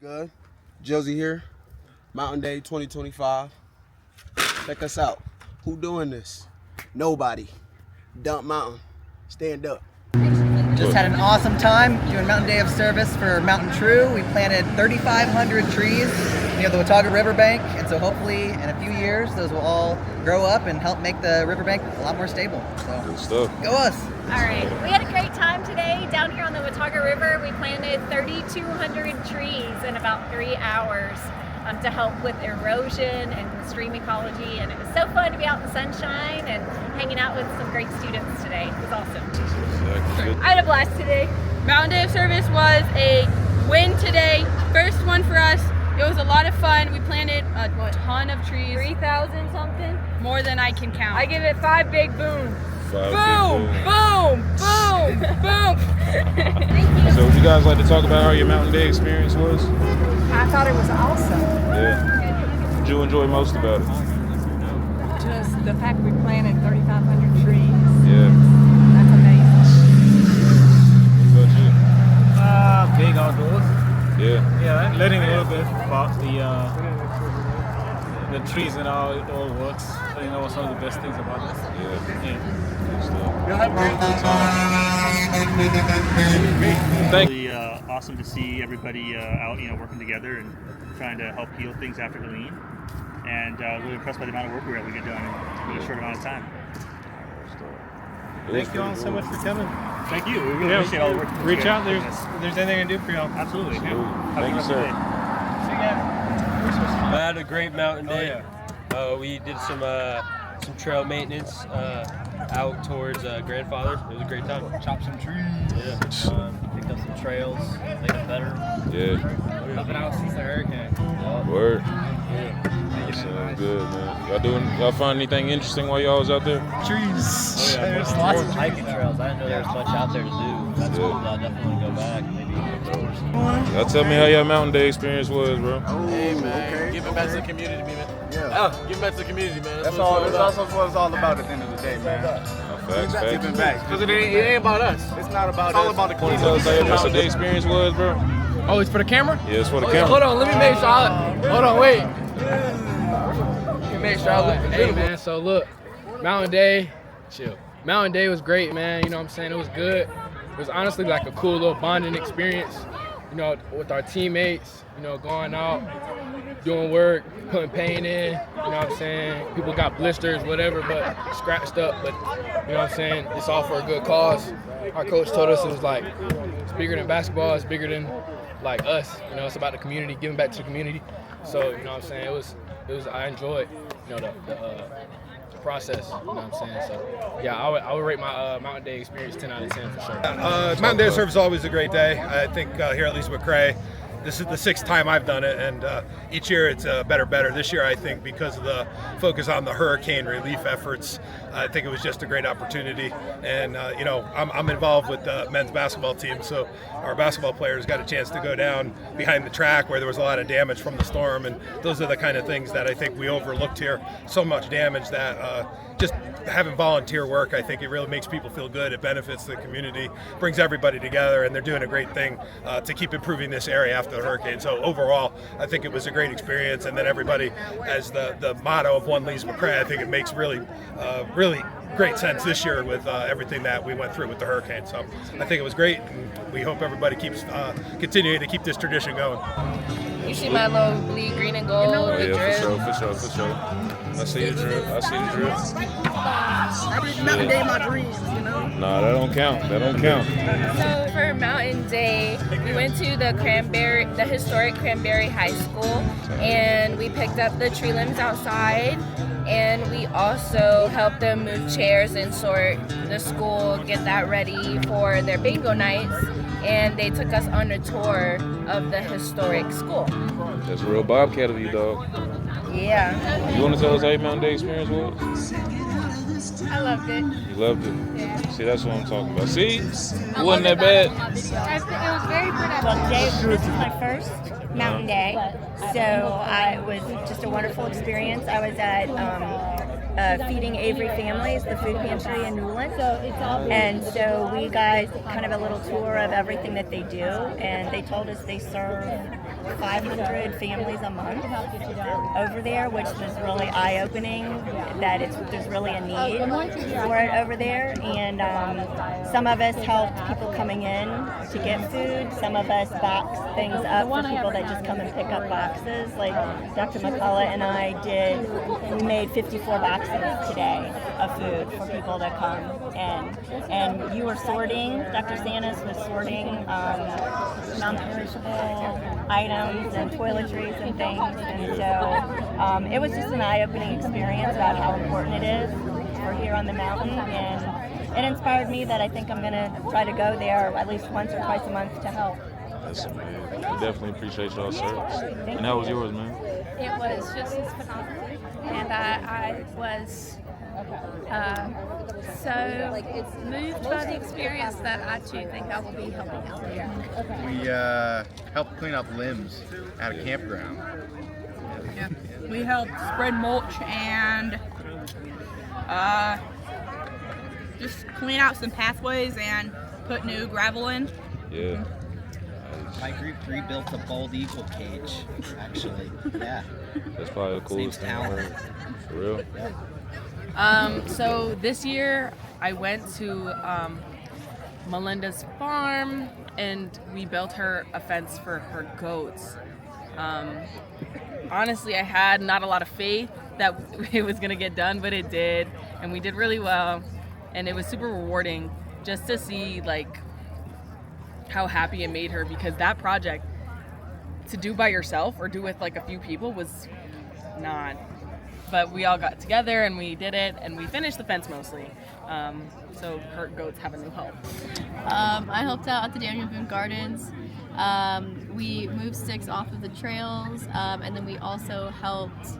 Good. Josie here. Mountain Day 2025. Check us out. Who doing this? Nobody. Dump Mountain. Stand up. Just had an awesome time doing Mountain Day of Service for Mountain True. We planted 3,500 trees near the Watauga Riverbank, and so hopefully in a few years those will all grow up and help make the riverbank a lot more stable. So, good stuff. Go us! All right, we had a great time today down here on the Watauga River. We planted 3,200 trees in about 3 hours to help with erosion and stream ecology, and it was so fun to be out in the sunshine and hanging out with some great students today. It was awesome. I had a blast today. Mountain Day of Service was a win today. First one for us. It was a lot of fun. We planted a ton of trees. 3,000 something? More than I can count. I give it 5 big booms. Boom, boom, boom, boom. Thank you. So would you guys like to talk about how your Mountain Day experience was? I thought it was awesome. Yeah. What did you enjoy most about it? Just the fact we planted 3,500 trees. Yeah. That's amazing. What about Big outdoors. you? Yeah. Yeah, learning a little bit about the trees and how it all works. You know, some of the best things about it. Yeah. Good stuff. Really awesome to see everybody out, working together and trying to help heal things after Halloween. And really impressed by the amount of work we were able to get done in a really short amount of time. Thank you all so much for coming. Thank you. We really appreciate all the work. Reach out if there's anything I can do for y'all. Absolutely. Thank you, sir. I had a great mountain day. We did some trail maintenance out towards Grandfather. It was a great time. Chop some trees. Yeah. Picked up some trails, made them better. Yeah. Helping out since the hurricane. Word. That sounds good, man. Y'all find anything interesting while y'all was out there? Trees. There's lots of hiking trails. I didn't know there was much out there to do. That's cool. I definitely want to go back. Maybe. Y'all tell me how your Mountain Day experience was, bro. Hey, man. Giving back to the community, man. Yeah. Giving back to the community, man. That's also what it's all about at the end of the day, man. Facts. Giving back. Because it ain't about us. It's not about It's all us. about the Tell us community. how your Mountain Day experience was, bro. Oh, it's for the camera? Yeah, it's for the camera. Hold on, let me make sure. Hold on, wait. Let me make sure I look Hey, man, so look, Mountain Day, chill. Mountain Day was great, man. You know what I'm saying? It was good. It was honestly like a cool little bonding experience, with our teammates, going out, doing work, putting paint in, you know what I'm saying? People got blisters, whatever, but scratched up, but you know what I'm saying? It's all for a good cause. Our coach told us it was like, it's bigger than basketball, it's bigger than like us, it's about the community, giving back to the community. So, you know what I'm saying? It was I enjoyed, the process, you know what I'm saying? So, yeah, I would rate my Mountain Day experience 10 out of 10 for sure. Mountain Day of Service is always a great day. I think here at Lees-McRae, this is the 6th time I've done it, and each year it's better. This year, I think, because of the focus on the hurricane relief efforts, I think it was just a great opportunity. And I'm involved with the men's basketball team, so our basketball players got a chance to go down behind the track where there was a lot of damage from the storm, and those are the kind of things that I think we overlooked here. So much damage that just having volunteer work, I think it really makes people feel good. It benefits the community, brings everybody together, and they're doing a great thing to keep improving this area after the hurricane. So overall, I think it was a great experience. And then everybody, as the motto of ONE Lees-McRae, I think it makes really great sense this year with everything that we went through with the hurricane. So I think it was great, and we hope everybody keeps continuing to keep this tradition going. You see my little bleed green and gold, Oh, the yeah, drip. for sure. I see the drip. I did Mountain Day my dreams, Nah, that don't count. So for Mountain Day, we went to the historic Cranberry High School, and we picked up the tree limbs outside, and we also helped them move chairs and sort the school, get that ready for their bingo nights, and they took us on a tour of the historic school. That's a real Bobcat of you, dog. Yeah. You want to tell us how your Mountain Day experience was? I loved it. You loved it? Yeah. See, that's what I'm talking about. See? It wasn't that bad. It was very productive. Well, today, this is my first Mountain Day, so it was just a wonderful experience. I was at Feeding Avery Families, the food pantry in Newland. And so we got kind of a little tour of everything that they do, and they told us they serve 500 families a month over there, which was really eye-opening, that there's really a need for it over there. And some of us helped people coming in to get food. Some of us box things up for people that just come and pick up boxes. Like Dr. McCullough and I did, we made 54 boxes today of food for people to come in. And you were sorting, Dr. Sanis was sorting non-perishable items and toiletries and things. And so it was just an eye-opening experience about how important it is for here on the mountain. And it inspired me that I think I'm going to try to go there at least once or twice a month to help. That's amazing. We definitely appreciate y'all service. And how was yours, man? It was just phenomenal. And I was so moved by the experience that I too think I will be helping out there. We helped clean up limbs at a campground. Yeah. We helped spread mulch and just clean out some pathways and put new gravel in. Yeah. My group rebuilt a bald eagle cage, actually. Yeah. That's probably the coolest thing I've heard. For real? So this year I went to Melinda's farm and we built her a fence for her goats. Honestly, I had not a lot of faith that it was gonna get done, but it did, and we did really well, and it was super rewarding just to see like how happy it made her, because that project to do by yourself or do with like a few people was not. But we all got together and we did it, and we finished the fence mostly. So her goats have a new home. I helped out at the Daniel Boone Gardens. We moved sticks off of the trails, and then we also helped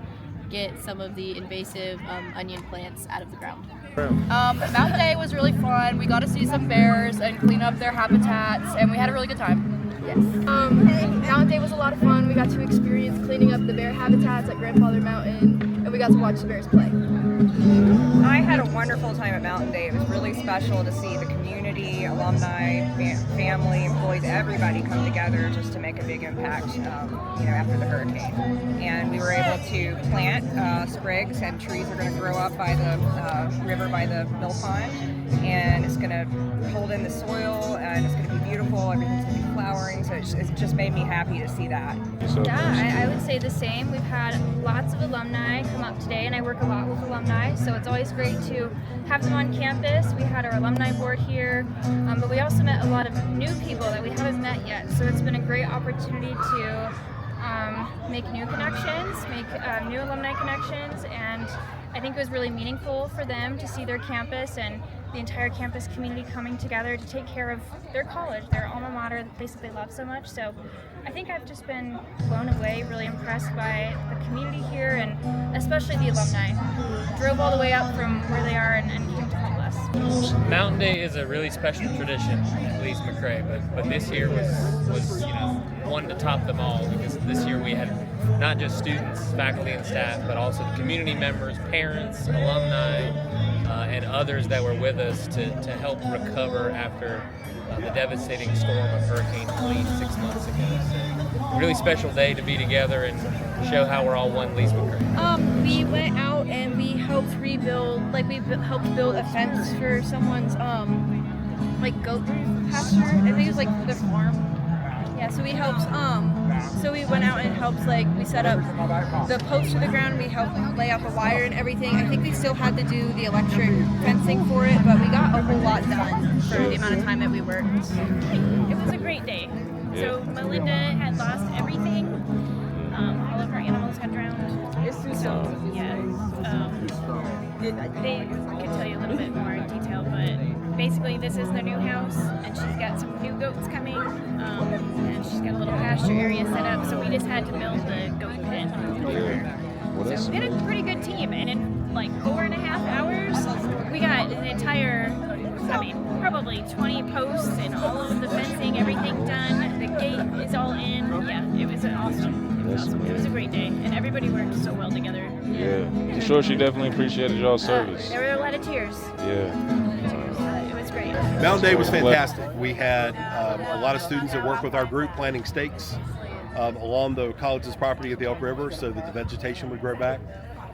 get some of the invasive onion plants out of the ground. Mountain Day was really fun. We got to see some bears and clean up their habitats, and we had a really good time. Yes. Mountain Day was a lot of fun. We got to experience cleaning up the bear habitats at Grandfather Mountain, and we got to watch the bears play. I had a wonderful time at Mountain Day. It was really special to see the community, alumni, family, employees, everybody come together just to make a big impact, after the hurricane. And we were able to plant sprigs, and trees are going to grow up by the river, by the mill pond, and it's going to hold in the soil, and it's going to be beautiful. Everything's going to be flowering, so it's just made me happy to see that. Yeah, I would say the same. We've had lots of alumni come up today, and I work a lot with alumni, so it's always great to have them on campus. We had our alumni board here, but we also met a lot of new people that we haven't met yet, so it's been a great opportunity to make new connections, make new alumni connections, and I think it was really meaningful for them to see their campus and the entire campus community coming together to take care of their college, their alma mater, the place that they love so much. So I think I've just been blown away, really impressed by the community here, and especially the alumni who drove all the way up from where they are and came to help us. Mountain Day is a really special tradition at Lees-McRae, but this year was one to top them all, because this year we had not just students, faculty and staff, but also the community members, parents, alumni, and others that were with us to help recover after the devastating storm of Hurricane Helene 6 months ago. So, really special day to be together and show how we're all one Lees-McRae. We went out and we helped rebuild, helped build a fence for someone's goat pasture. I think it was for their farm. Yeah, so we helped, so we went out and helped, we set up the posts to the ground, we helped lay out the wire and everything. I think we still had to do the electric fencing for it, but we got a whole lot done for the amount of time that we worked. It was a great day. So Melinda had lost everything. All of her animals had drowned. So, yeah. They could tell you a little bit more in detail, but basically this is their new house, and she's got some new goats coming, and she's got a little pasture area set up, so we just had to build the goat pen for her. So we had a pretty good team, and in 4.5 hours, we got an entire, probably 20 posts and all of the fencing, everything done. The gate is all in. Yeah, it was awesome. That's It was a great day, and everybody worked so well together. Yeah, I'm sure she definitely appreciated y'all's service. There were a lot of tears. Yeah. It was great. Mountain Day was fantastic. We had a lot of students that work with our group planting stakes along the college's property at the Elk River so that the vegetation would grow back.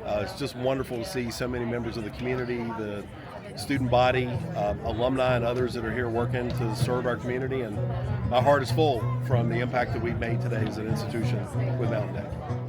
It's just wonderful to see so many members of the community, the student body, alumni, and others that are here working to serve our community. And my heart is full from the impact that we've made today as an institution with Mountain Day.